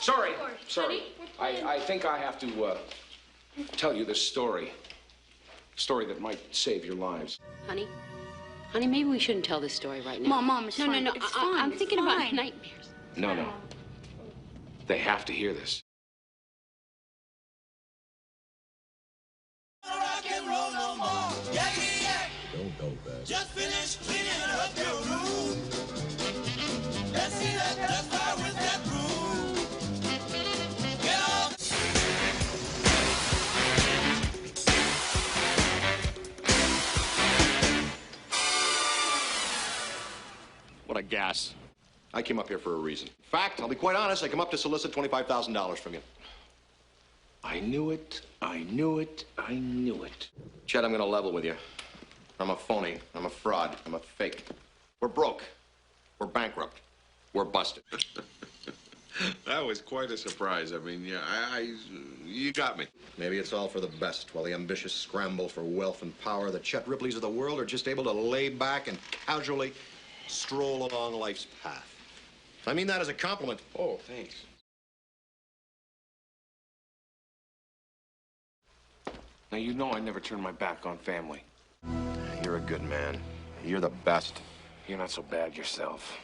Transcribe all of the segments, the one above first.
Sorry. I think I have to tell you this story. Story that might save your lives. Honey, maybe we shouldn't tell this story right now. Mom, it's fine. No. It's fine. I'm thinking about nightmares. No. They have to hear this. Rock and roll no more. Don't go back. Just finish cleaning up your room. Let's see that dust fire with that broom. Get on. What a gas. I came up here for a reason. In fact, I'll be quite honest, I come up to solicit $25,000 from you. I knew it. Chet, I'm gonna level with you. I'm a phony. I'm a fraud. I'm a fake. We're broke. We're bankrupt. We're busted. That was quite a surprise. I mean, yeah, you got me. Maybe it's all for the best. While the ambitious scramble for wealth and power, the Chet Ripleys of the world are just able to lay back and casually stroll along life's path. I mean that as a compliment. Oh, thanks. Now, you know I never turn my back on family. You're a good man. You're the best. You're not so bad yourself.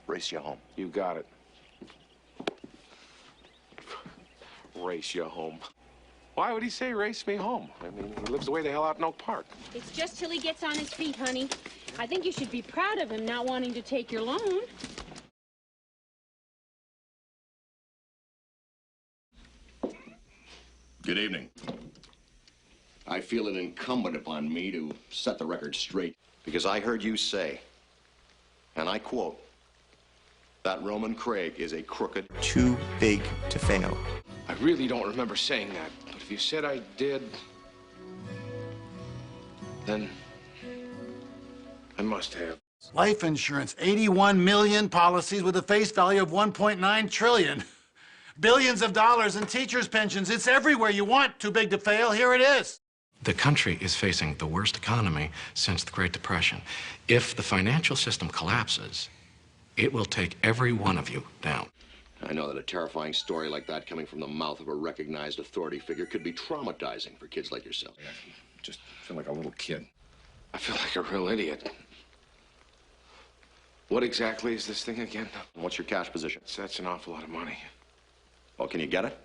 Race you home. You got it. Race you home. Why would he say race me home? I mean, he lives way the hell out in Oak Park. It's just till he gets on his feet, honey. I think you should be proud of him not wanting to take your loan. Good evening. I feel it incumbent upon me to set the record straight because I heard you say, and I quote, that Roman Craig is a crooked... Too big to fail. I really don't remember saying that, but if you said I did, then I must have. Life insurance, 81 million policies with a face value of 1.9 trillion. Billions of dollars in teachers' pensions. It's everywhere you want. Too big to fail. Here it is. The country is facing the worst economy since the Great Depression. If the financial system collapses, it will take every one of you down. I know that a terrifying story like that coming from the mouth of a recognized authority figure could be traumatizing for kids like yourself. I just feel like a little kid. I feel like a real idiot. What exactly is this thing again? What's your cash position? That's an awful lot of money. Well, can you get it?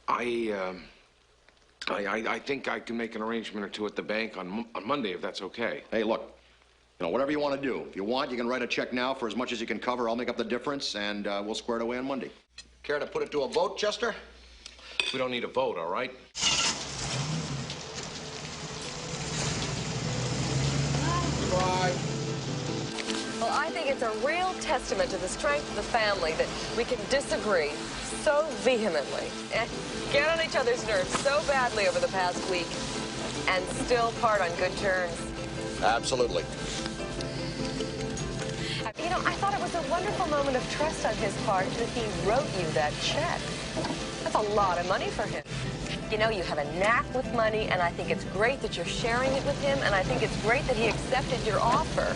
I think I can make an arrangement or two at the bank on Monday, if that's okay. Hey, look, you know, whatever you want to do. If you want, you can write a check now for as much as you can cover. I'll make up the difference, and we'll square it away on Monday. Care to put it to a vote, Chester? We don't need a vote, all right? Goodbye. Well, I think it's a real testament to the strength of the family that we can disagree so vehemently and get on each other's nerves so badly over the past week and still part on good terms. Absolutely. You know, I thought it was a wonderful moment of trust on his part that he wrote you that check. That's a lot of money for him. You know, you have a knack with money, and I think it's great that you're sharing it with him, and I think it's great that he accepted your offer,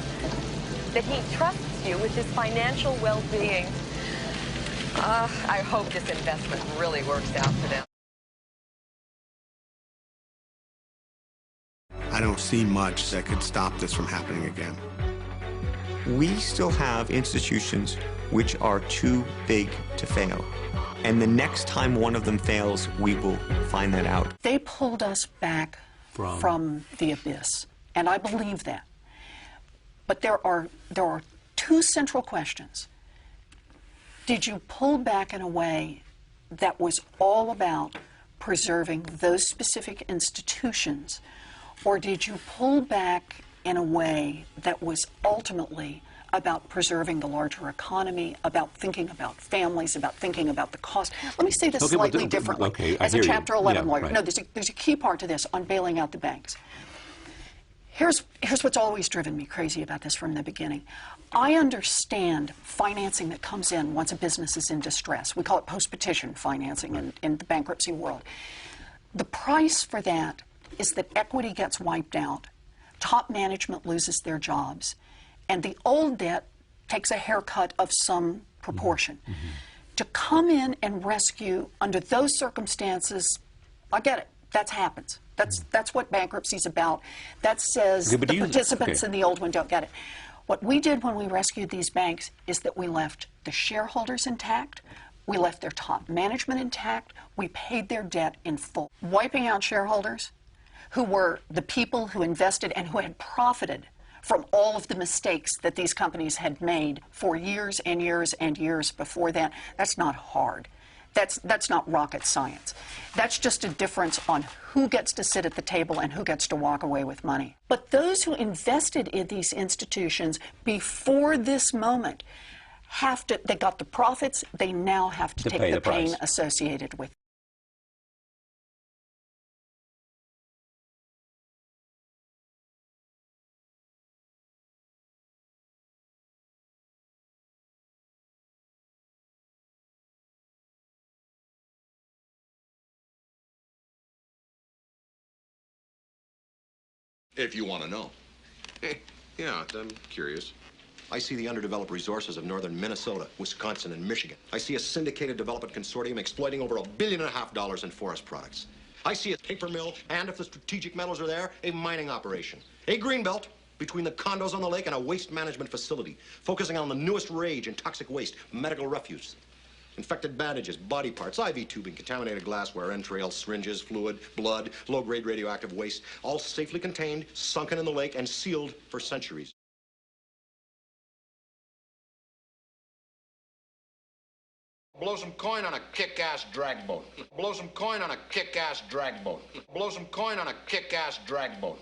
that he trusts you with his financial well-being. I hope this investment really works out for them. I don't see much that could stop this from happening again. We still have institutions which are too big to fail. And the next time one of them fails, we will find that out. They pulled us back from the abyss, and I believe that. But there are two central questions. Did you pull back in a way that was all about preserving those specific institutions, or did you pull back in a way that was ultimately about preserving the larger economy, about thinking about families, about thinking about the cost? Let me say this slightly differently. Okay, as a Chapter 11 lawyer, right. no, there's a key part to this on bailing out the banks. Here's what's always driven me crazy about this from the beginning. I understand financing that comes in once a business is in distress. We call it post-petition financing in the bankruptcy world. The price for that is that equity gets wiped out, top management loses their jobs, and the old debt takes a haircut of some proportion. To come in and rescue under those circumstances, I get it. That happens. That's what bankruptcy's about. That says the participants in the old one don't get it. What we did when we rescued these banks is that we left the shareholders intact, we left their top management intact, we paid their debt in full. Wiping out shareholders who were the people who invested and who had profited from all of the mistakes that these companies had made for years and years and years before that, that's not hard. That's not rocket science. That's just a difference on who gets to sit at the table and who gets to walk away with money. But those who invested in these institutions before this moment they got the profits, they now have to take the pain associated with it. If you want to know. Yeah, I'm curious. I see the underdeveloped resources of northern Minnesota, Wisconsin, and Michigan. I see a syndicated development consortium exploiting over $1.5 billion in forest products. I see a paper mill, and if the strategic metals are there, a mining operation. A greenbelt between the condos on the lake and a waste management facility, focusing on the newest rage in toxic waste, medical refuse. Infected bandages, body parts, IV tubing, contaminated glassware, entrails, syringes, fluid, blood, low-grade radioactive waste, all safely contained, sunken in the lake, and sealed for centuries. Blow some coin on a kick-ass drag boat. Blow some coin on a kick-ass drag boat. Blow some coin on a kick-ass drag boat.